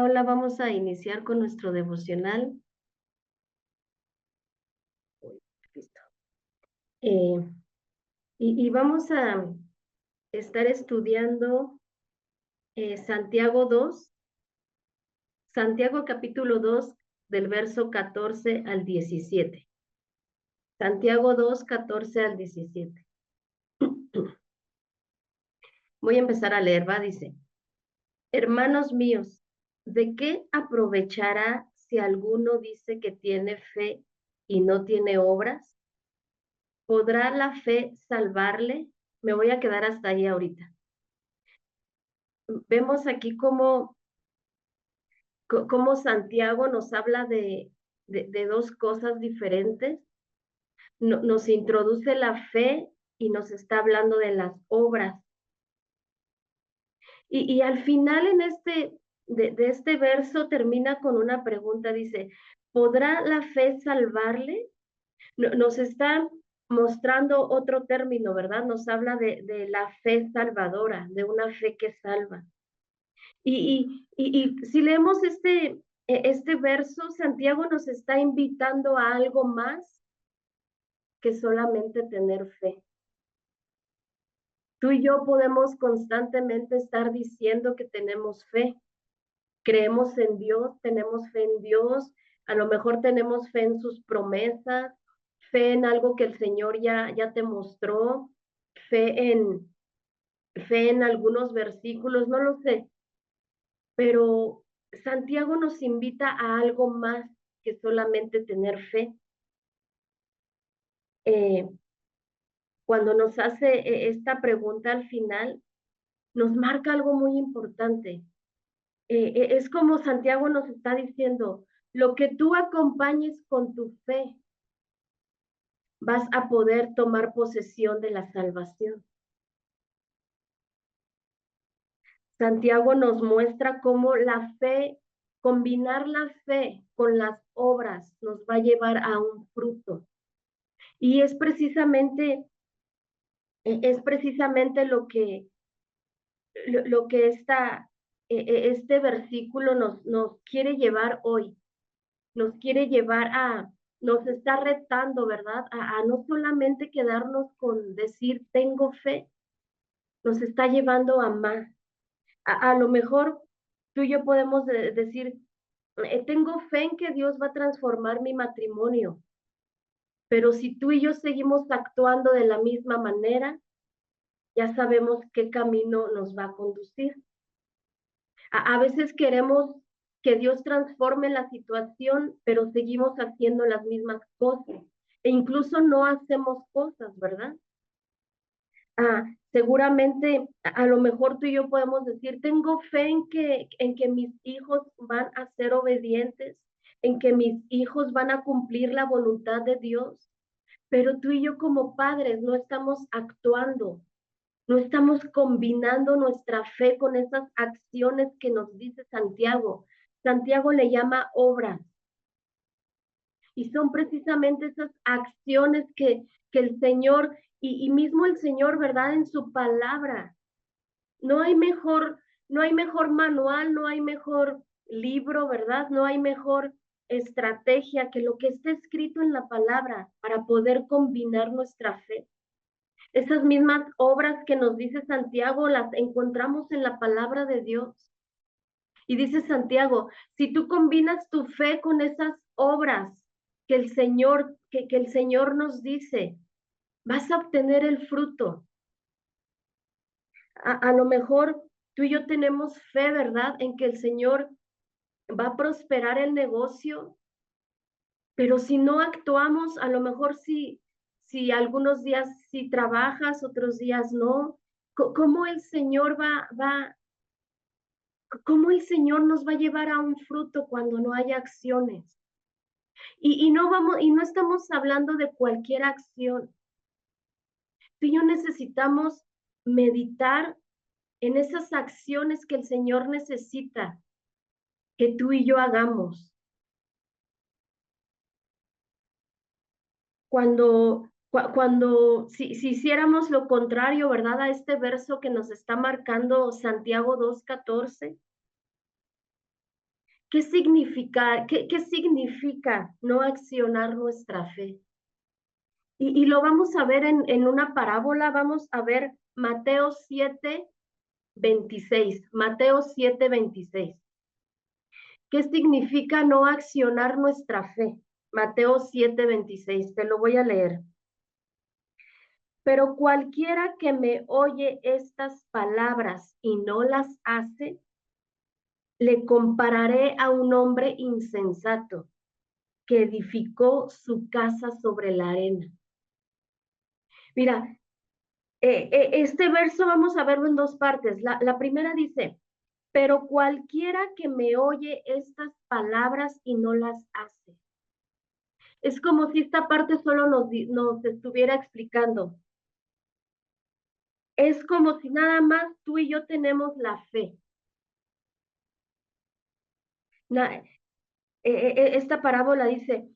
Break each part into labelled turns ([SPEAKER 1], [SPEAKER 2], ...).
[SPEAKER 1] Hola, vamos a iniciar con nuestro devocional. Listo. Eh, y vamos a estar estudiando Santiago 2, Santiago capítulo 2, del verso 14 al 17. Santiago 2, 14 al 17. Voy a empezar a leer, va, dice, hermanos míos, ¿de qué aprovechará si alguno dice que tiene fe y no tiene obras? ¿Podrá la fe salvarle? Me voy a quedar hasta ahí ahorita. Vemos aquí cómo Santiago nos habla de dos cosas diferentes. Nos introduce la fe y nos está hablando de las obras. Y al final de este verso termina con una pregunta, dice, ¿podrá la fe salvarle? Nos está mostrando otro término, ¿verdad? Nos habla de la fe salvadora, de una fe que salva. Y si leemos este verso, Santiago nos está invitando a algo más que solamente tener fe. Tú y yo podemos constantemente estar diciendo que tenemos fe, creemos en Dios, tenemos fe en Dios, a lo mejor tenemos fe en sus promesas, fe en algo que el Señor ya te mostró, fe en algunos versículos, no lo sé, pero Santiago nos invita a algo más que solamente tener fe. Eh, Cuando nos hace esta pregunta al final, nos marca algo muy importante. Es como Santiago nos está diciendo, lo que tú acompañes con tu fe, vas a poder tomar posesión de la salvación. Santiago nos muestra cómo la fe, combinar la fe con las obras, nos va a llevar a un fruto. Y es precisamente lo que este versículo nos quiere llevar hoy, nos quiere llevar nos está retando, ¿verdad? A no solamente quedarnos con decir tengo fe, nos está llevando a más. A lo mejor tú y yo podemos decir, tengo fe en que Dios va a transformar mi matrimonio, pero si tú y yo seguimos actuando de la misma manera, ya sabemos qué camino nos va a conducir. A veces queremos que Dios transforme la situación, pero seguimos haciendo las mismas cosas e incluso no hacemos cosas, ¿verdad? Seguramente a lo mejor tú y yo podemos decir, tengo fe en que mis hijos van a ser obedientes, en que mis hijos van a cumplir la voluntad de Dios, pero tú y yo como padres no estamos actuando, no estamos combinando nuestra fe con esas acciones que nos dice Santiago. Santiago le llama obras. Y son precisamente esas acciones que el Señor, y mismo el Señor, ¿verdad? En su palabra. No hay mejor, no hay mejor manual, no hay mejor libro, ¿verdad? No hay mejor estrategia que lo que está escrito en la palabra para poder combinar nuestra fe. Esas mismas obras que nos dice Santiago las encontramos en la palabra de Dios. Y dice Santiago, si tú combinas tu fe con esas obras que el Señor nos dice, vas a obtener el fruto. A lo mejor tú y yo tenemos fe, ¿verdad? En que el Señor va a prosperar el negocio, pero si no actuamos, a lo mejor si algunos días sí trabajas, otros días no, ¿cómo el Señor cómo el Señor nos va a llevar a un fruto cuando no haya acciones? Y no estamos hablando de cualquier acción. Tú y yo necesitamos meditar en esas acciones que el Señor necesita que tú y yo hagamos. Si hiciéramos lo contrario, ¿verdad? A este verso que nos está marcando Santiago 2:14, ¿Qué significa no accionar nuestra fe? Y lo vamos a ver en una parábola, vamos a ver Mateo 7:26. Mateo 7:26. ¿Qué significa no accionar nuestra fe? Mateo 7:26, te lo voy a leer. Pero cualquiera que me oye estas palabras y no las hace, le compararé a un hombre insensato que edificó su casa sobre la arena. Mira, este verso vamos a verlo en dos partes. La primera dice, pero cualquiera que me oye estas palabras y no las hace. Es como si esta parte solo nos estuviera explicando. Es como si nada más tú y yo tenemos la fe. Esta parábola dice,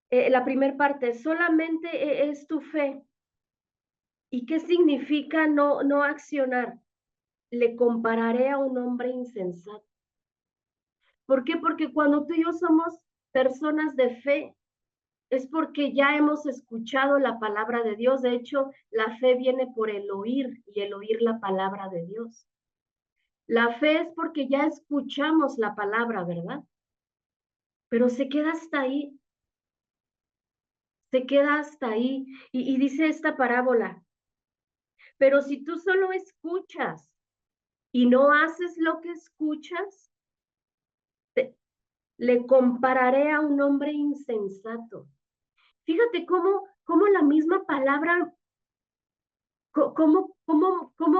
[SPEAKER 1] la primera parte, solamente es tu fe. ¿Y qué significa no accionar? Le compararé a un hombre insensato. ¿Por qué? Porque cuando tú y yo somos personas de fe, es porque ya hemos escuchado la palabra de Dios. De hecho, la fe viene por el oír y el oír la palabra de Dios. La fe es porque ya escuchamos la palabra, ¿verdad? Pero se queda hasta ahí, se queda hasta ahí. Y dice esta parábola, pero si tú solo escuchas y no haces lo que escuchas, le compararé a un hombre insensato. Fíjate cómo la misma palabra, cómo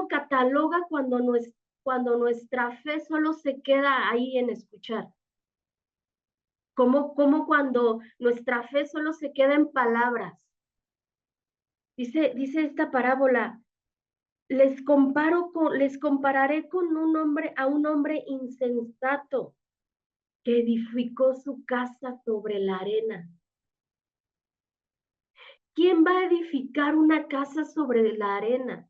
[SPEAKER 1] cataloga cuando nuestra fe solo se queda ahí en escuchar. Como cuando nuestra fe solo se queda en palabras. Dice esta parábola, les compararé con a un hombre insensato que edificó su casa sobre la arena. ¿Quién va a edificar una casa sobre la arena?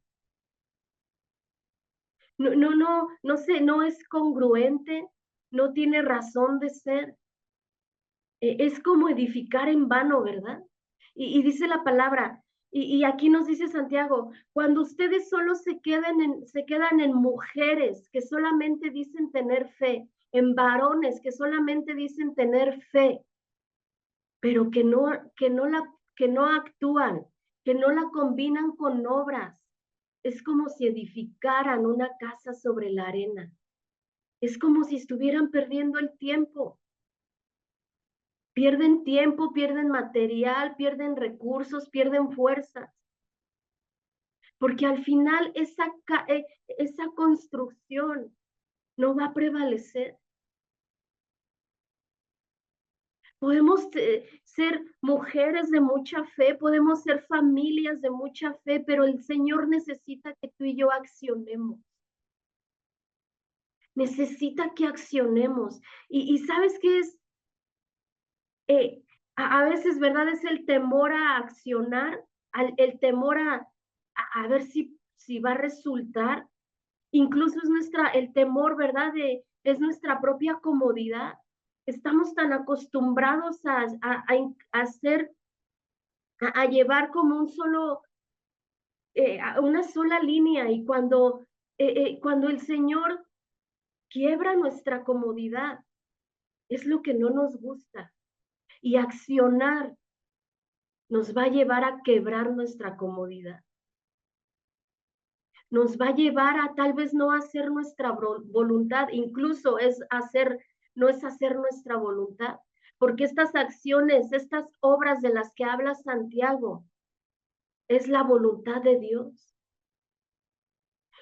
[SPEAKER 1] No sé, no es congruente, no tiene razón de ser. Es como edificar en vano, ¿verdad? Y dice la palabra, y aquí nos dice Santiago, cuando ustedes solo se quedan en mujeres que solamente dicen tener fe, en varones que solamente dicen tener fe, pero que no actúan, que no la combinan con obras. Es como si edificaran una casa sobre la arena. Es como si estuvieran perdiendo el tiempo. Pierden tiempo, pierden material, pierden recursos, pierden fuerzas. Porque al final esa construcción no va a prevalecer. Podemos ser mujeres de mucha fe, podemos ser familias de mucha fe, pero el Señor necesita que tú y yo accionemos. Necesita que accionemos. Y ¿sabes qué es? A veces, ¿verdad? Es el temor a accionar, el temor a ver si va a resultar. Incluso el temor, ¿verdad? Es nuestra propia comodidad. Estamos tan acostumbrados a hacer, a llevar como una sola línea y cuando el Señor quiebra nuestra comodidad, es lo que no nos gusta. Y accionar nos va a llevar a quebrar nuestra comodidad. Nos va a llevar a tal vez no hacer nuestra voluntad, incluso no es hacer nuestra voluntad, porque estas acciones, estas obras de las que habla Santiago, es la voluntad de Dios.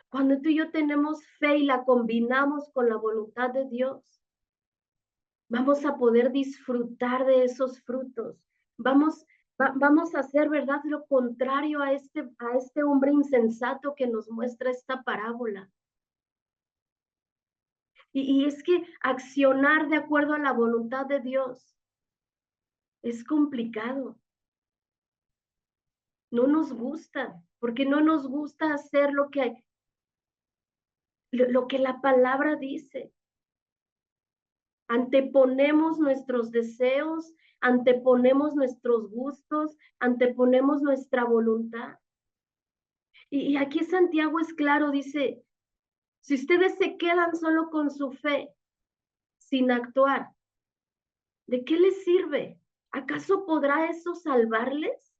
[SPEAKER 1] Cuando tú y yo tenemos fe y la combinamos con la voluntad de Dios, vamos a poder disfrutar de esos frutos. Vamos a hacer, ¿verdad?, lo contrario a este hombre insensato que nos muestra esta parábola. Y es que accionar de acuerdo a la voluntad de Dios es complicado. No nos gusta, porque no nos gusta hacer lo que la palabra dice. Anteponemos nuestros deseos, anteponemos nuestros gustos, anteponemos nuestra voluntad. Y aquí Santiago es claro, dice, si ustedes se quedan solo con su fe, sin actuar, ¿de qué les sirve? ¿Acaso podrá eso salvarles?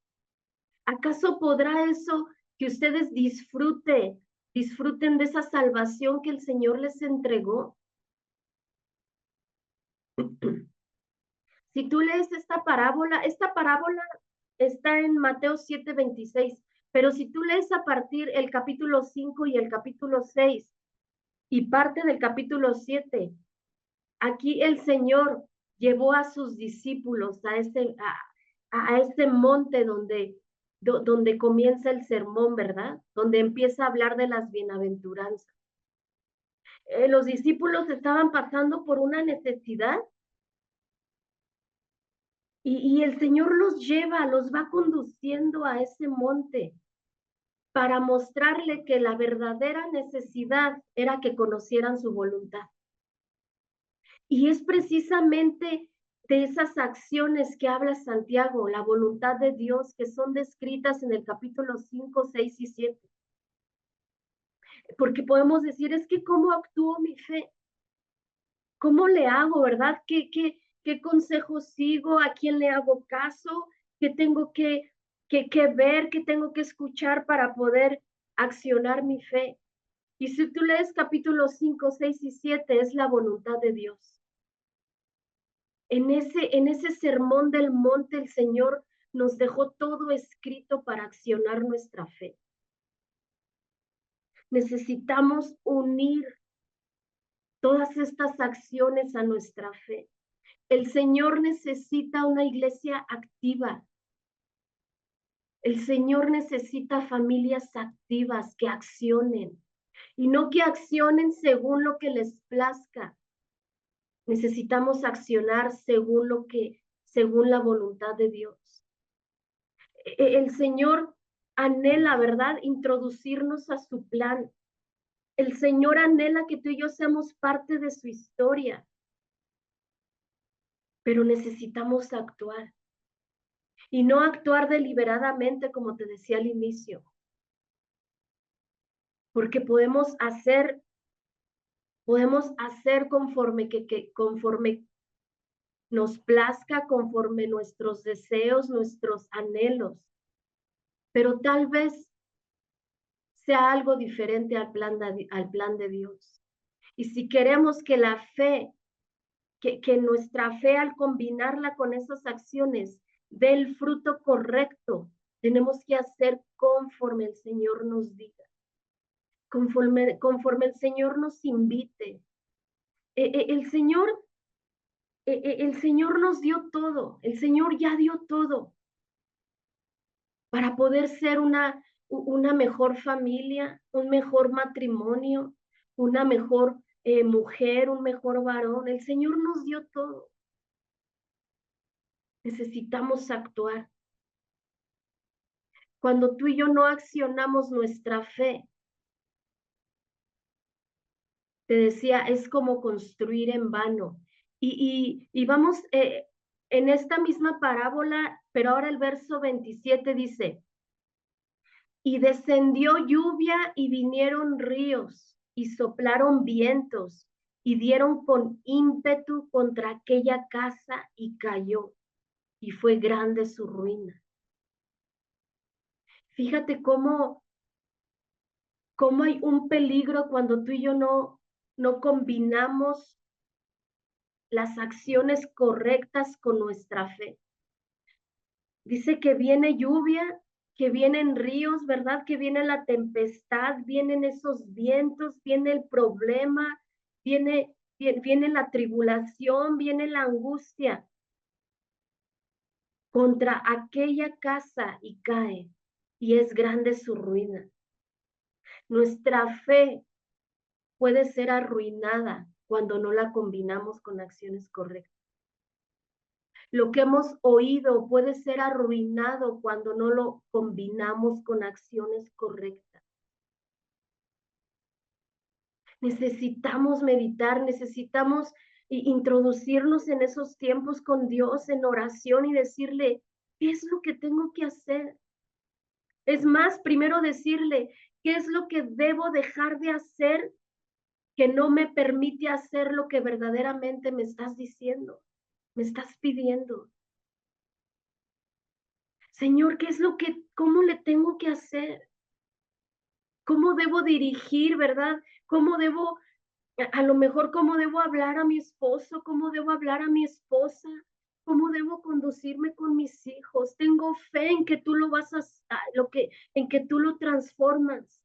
[SPEAKER 1] ¿Acaso podrá eso que ustedes disfruten de esa salvación que el Señor les entregó? Si tú lees esta parábola está en Mateo 7:26, pero si tú lees a partir el capítulo 5 y el capítulo 6 y parte del capítulo 7, aquí el Señor llevó a sus discípulos a ese monte donde comienza el sermón, ¿verdad? Donde empieza a hablar de las bienaventuranzas. Los discípulos estaban pasando por una necesidad y el Señor los va conduciendo a ese monte para mostrarle que la verdadera necesidad era que conocieran su voluntad. Y es precisamente de esas acciones que habla Santiago, la voluntad de Dios, que son descritas en el capítulo 5, 6 y 7. Porque podemos decir, es que ¿cómo actúo mi fe? ¿Cómo le hago, verdad? ¿Qué consejo sigo? ¿A quién le hago caso? ¿Qué tengo que ver? ¿Qué tengo que escuchar para poder accionar mi fe? Y si tú lees capítulos 5, 6 y 7, es la voluntad de Dios. En ese sermón del monte, el Señor nos dejó todo escrito para accionar nuestra fe. Necesitamos unir todas estas acciones a nuestra fe. El Señor necesita una iglesia activa. El Señor necesita familias activas que accionen y no que accionen según lo que les plazca. Necesitamos accionar según la voluntad de Dios. El Señor anhela, ¿verdad?, introducirnos a su plan. El Señor anhela que tú y yo seamos parte de su historia, pero necesitamos actuar. Y no actuar deliberadamente, como te decía al inicio, porque podemos hacer conforme nos plazca, conforme nuestros deseos, nuestros anhelos, pero tal vez sea algo diferente al plan de Dios. Y si queremos que la fe, que nuestra fe al combinarla con esas acciones dé el fruto correcto, tenemos que hacer conforme el Señor nos diga, conforme el Señor nos invite. El Señor, el Señor nos dio todo, el Señor ya dio todo para poder ser una mejor familia, un mejor matrimonio, una mejor mujer, un mejor varón. El Señor nos dio todo. Necesitamos actuar. Cuando tú y yo no accionamos nuestra fe, te decía, es como construir en vano. Y vamos en esta misma parábola, pero ahora el verso 27 dice, y descendió lluvia y vinieron ríos y soplaron vientos y dieron con ímpetu contra aquella casa y cayó y fue grande su ruina. Fíjate cómo hay un peligro cuando tú y yo no combinamos las acciones correctas con nuestra fe. Dice que viene lluvia, que vienen ríos, ¿verdad? Que viene la tempestad, vienen esos vientos, viene el problema, viene la tribulación, viene la angustia contra aquella casa y cae, y es grande su ruina. Nuestra fe puede ser arruinada cuando no la combinamos con acciones correctas. Lo que hemos oído puede ser arruinado cuando no lo combinamos con acciones correctas. Necesitamos meditar, necesitamos y introducirnos en esos tiempos con Dios en oración y decirle, ¿qué es lo que tengo que hacer? Es más, primero decirle, ¿qué es lo que debo dejar de hacer que no me permite hacer lo que verdaderamente me estás diciendo, me estás pidiendo? Señor, ¿qué es lo que, cómo le tengo que hacer? ¿Cómo debo dirigir, verdad? ¿Cómo debo, a lo mejor, cómo debo hablar a mi esposo? ¿Cómo debo hablar a mi esposa? ¿Cómo debo conducirme con mis hijos? Tengo fe en que tú lo vas en que tú lo transformas,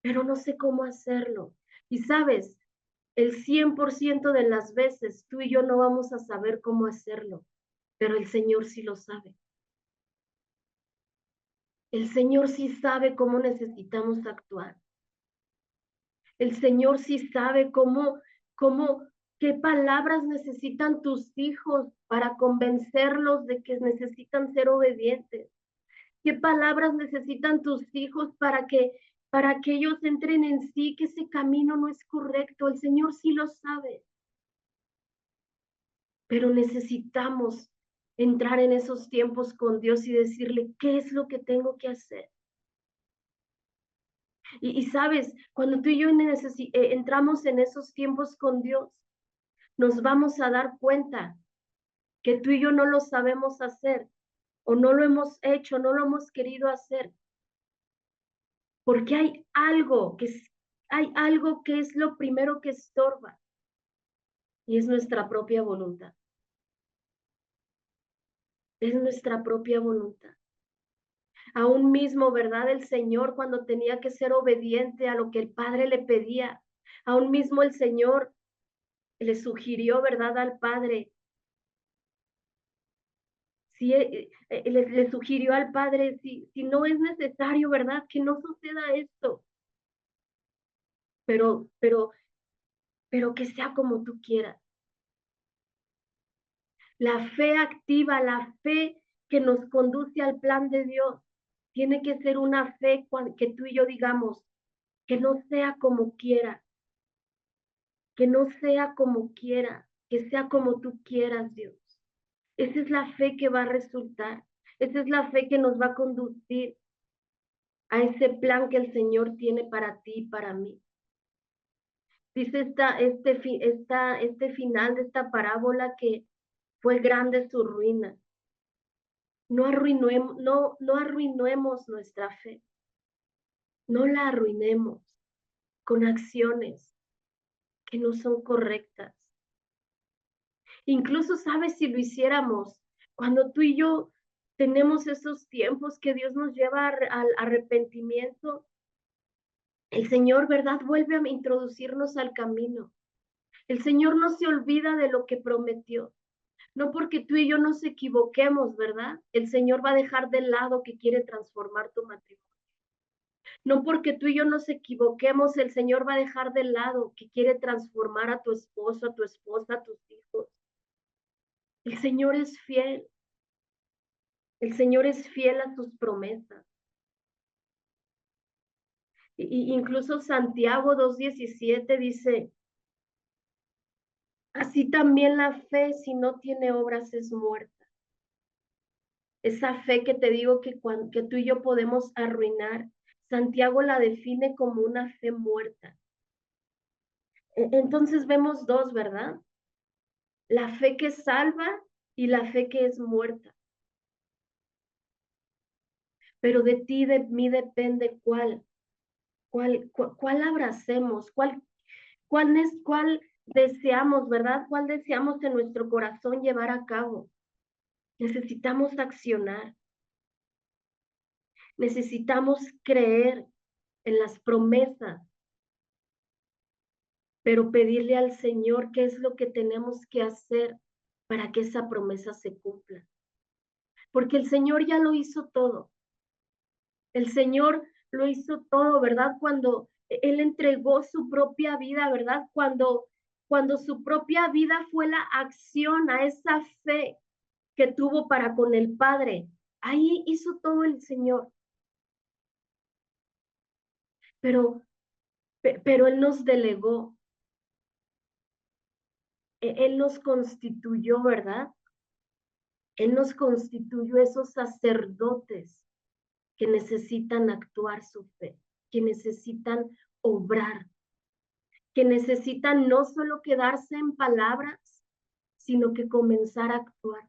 [SPEAKER 1] pero no sé cómo hacerlo. Y sabes, el 100% de las veces tú y yo no vamos a saber cómo hacerlo, pero el Señor sí lo sabe. El Señor sí sabe cómo necesitamos actuar. El Señor sí sabe qué palabras necesitan tus hijos para convencerlos de que necesitan ser obedientes. ¿Qué palabras necesitan tus hijos para que ellos entren en sí, que ese camino no es correcto? El Señor sí lo sabe, pero necesitamos entrar en esos tiempos con Dios y decirle, ¿qué es lo que tengo que hacer? Y sabes, cuando tú y yo entramos en esos tiempos con Dios, nos vamos a dar cuenta que tú y yo no lo sabemos hacer o no lo hemos hecho, no lo hemos querido hacer, porque hay algo que es lo primero que estorba y es nuestra propia voluntad. Es nuestra propia voluntad. Aún mismo, ¿verdad? El Señor cuando tenía que ser obediente a lo que el Padre le pedía, aún mismo el Señor le sugirió, ¿verdad? Al Padre, si le sugirió al Padre, si no es necesario, ¿verdad? Que no suceda esto, pero, pero, pero que sea como tú quieras. La fe activa, la fe que nos conduce al plan de Dios, tiene que ser una fe que tú y yo digamos, que no sea como quiera, que no sea como quiera, que sea como tú quieras, Dios. Esa es la fe que va a resultar. Esa es la fe que nos va a conducir a ese plan que el Señor tiene para ti y para mí. Dice este final de esta parábola que fue grande su ruina. No arruinemos nuestra fe. No la arruinemos con acciones que no son correctas. Incluso, ¿sabes? Si lo hiciéramos, cuando tú y yo tenemos esos tiempos que Dios nos lleva al arrepentimiento, el Señor, ¿verdad? Vuelve a introducirnos al camino. El Señor no se olvida de lo que prometió. No porque tú y yo nos equivoquemos, ¿verdad? El Señor va a dejar de lado que quiere transformar tu matrimonio. No porque tú y yo nos equivoquemos, el Señor va a dejar de lado que quiere transformar a tu esposo, a tu esposa, a tus hijos. El Señor es fiel. El Señor es fiel a sus promesas. Incluso Santiago 2:17 dice, así también la fe si no tiene obras es muerta. Esa fe que te digo que tú y yo podemos arruinar, Santiago la define como una fe muerta. Entonces vemos dos, ¿verdad? La fe que salva y la fe que es muerta. Pero de ti, de mí depende cuál abracemos, cuál deseamos, ¿verdad? ¿Cuál deseamos en nuestro corazón llevar a cabo? Necesitamos accionar, necesitamos creer en las promesas, pero pedirle al Señor qué es lo que tenemos que hacer para que esa promesa se cumpla. Porque el Señor ya lo hizo todo. El Señor lo hizo todo, ¿verdad? Cuando Él entregó su propia vida, ¿verdad? Cuando su propia vida fue la acción a esa fe que tuvo para con el Padre. Ahí hizo todo el Señor. Pero, pero Él nos delegó. Él nos constituyó, ¿verdad? Él nos constituyó esos sacerdotes que necesitan actuar su fe, que necesitan obrar, que necesitan no solo quedarse en palabras, sino que comenzar a actuar.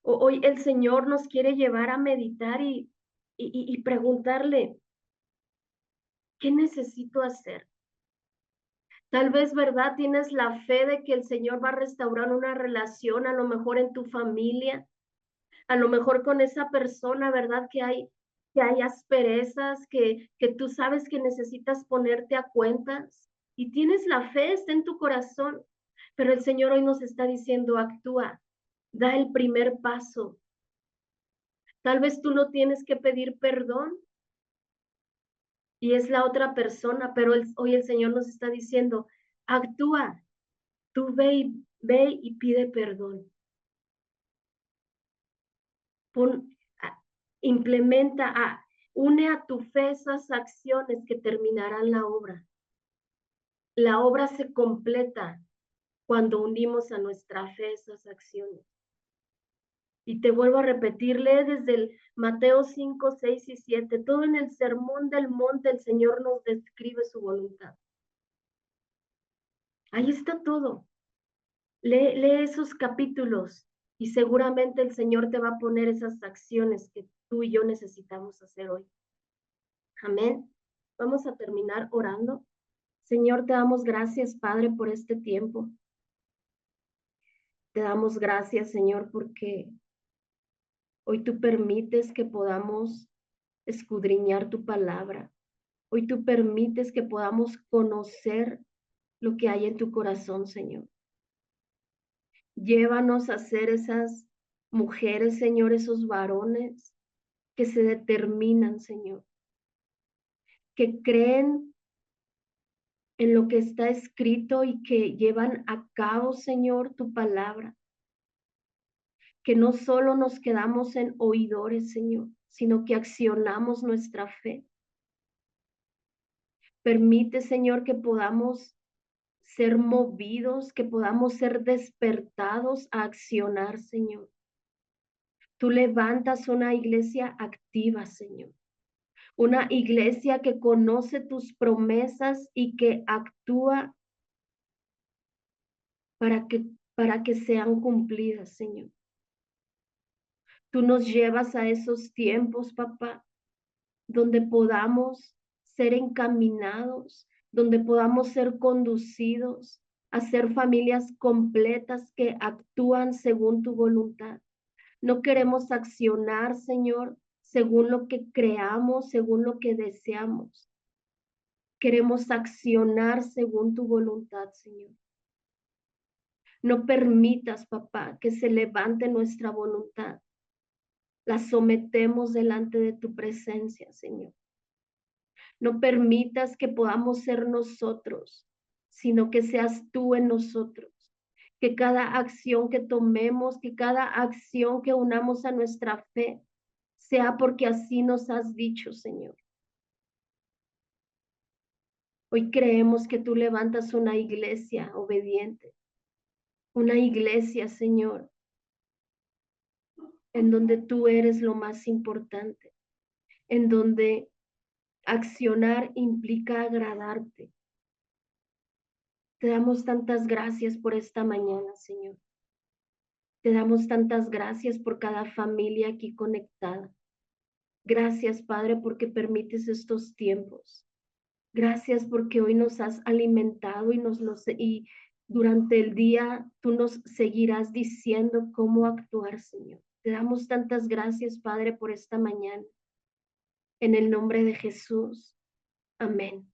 [SPEAKER 1] Hoy el Señor nos quiere llevar a meditar y preguntarle, ¿qué necesito hacer? Tal vez, ¿verdad? Tienes la fe de que el Señor va a restaurar una relación, a lo mejor en tu familia, a lo mejor con esa persona, ¿verdad? Que hay asperezas, que tú sabes que necesitas ponerte a cuentas y tienes la fe, está en tu corazón, pero el Señor hoy nos está diciendo, actúa, da el primer paso. Tal vez tú no tienes que pedir perdón y es la otra persona, pero hoy el Señor nos está diciendo, actúa, tú ve y pide perdón. Pon, implementa, une a tu fe esas acciones que terminarán la obra. La obra se completa cuando unimos a nuestra fe esas acciones. Y te vuelvo a repetir, lee desde el Mateo 5, 6 y 7. Todo en el sermón del monte el Señor nos describe su voluntad. Ahí está todo. Lee esos capítulos y seguramente el Señor te va a poner esas acciones que tú y yo necesitamos hacer hoy. Amén. Vamos a terminar orando. Señor, te damos gracias, Padre, por este tiempo. Te damos gracias, Señor, porque hoy tú permites que podamos escudriñar tu palabra. Hoy tú permites que podamos conocer lo que hay en tu corazón, Señor. Llévanos a ser esas mujeres, Señor, esos varones que se determinan, Señor, que creen en lo que está escrito y que llevan a cabo, Señor, tu palabra. Que no solo nos quedamos en oidores, Señor, sino que accionamos nuestra fe. Permite, Señor, que podamos ser movidos, que podamos ser despertados a accionar, Señor. Tú levantas una iglesia activa, Señor. Una iglesia que conoce tus promesas y que actúa para que sean cumplidas, Señor. Tú nos llevas a esos tiempos, papá, donde podamos ser encaminados, donde podamos ser conducidos a ser familias completas que actúan según tu voluntad. No queremos accionar, Señor, según lo que creamos, según lo que deseamos. Queremos accionar según tu voluntad, Señor. No permitas, papá, que se levante nuestra voluntad. La sometemos delante de tu presencia, Señor. No permitas que podamos ser nosotros, sino que seas tú en nosotros. Que cada acción que tomemos, que cada acción que unamos a nuestra fe, sea porque así nos has dicho, Señor. Hoy creemos que tú levantas una iglesia obediente, una iglesia, Señor, en donde tú eres lo más importante, en donde accionar implica agradarte. Te damos tantas gracias por esta mañana, Señor. Te damos tantas gracias por cada familia aquí conectada. Gracias, Padre, porque permites estos tiempos. Gracias porque hoy nos has alimentado y durante el día tú nos seguirás diciendo cómo actuar, Señor. Te damos tantas gracias, Padre, por esta mañana. En el nombre de Jesús. Amén.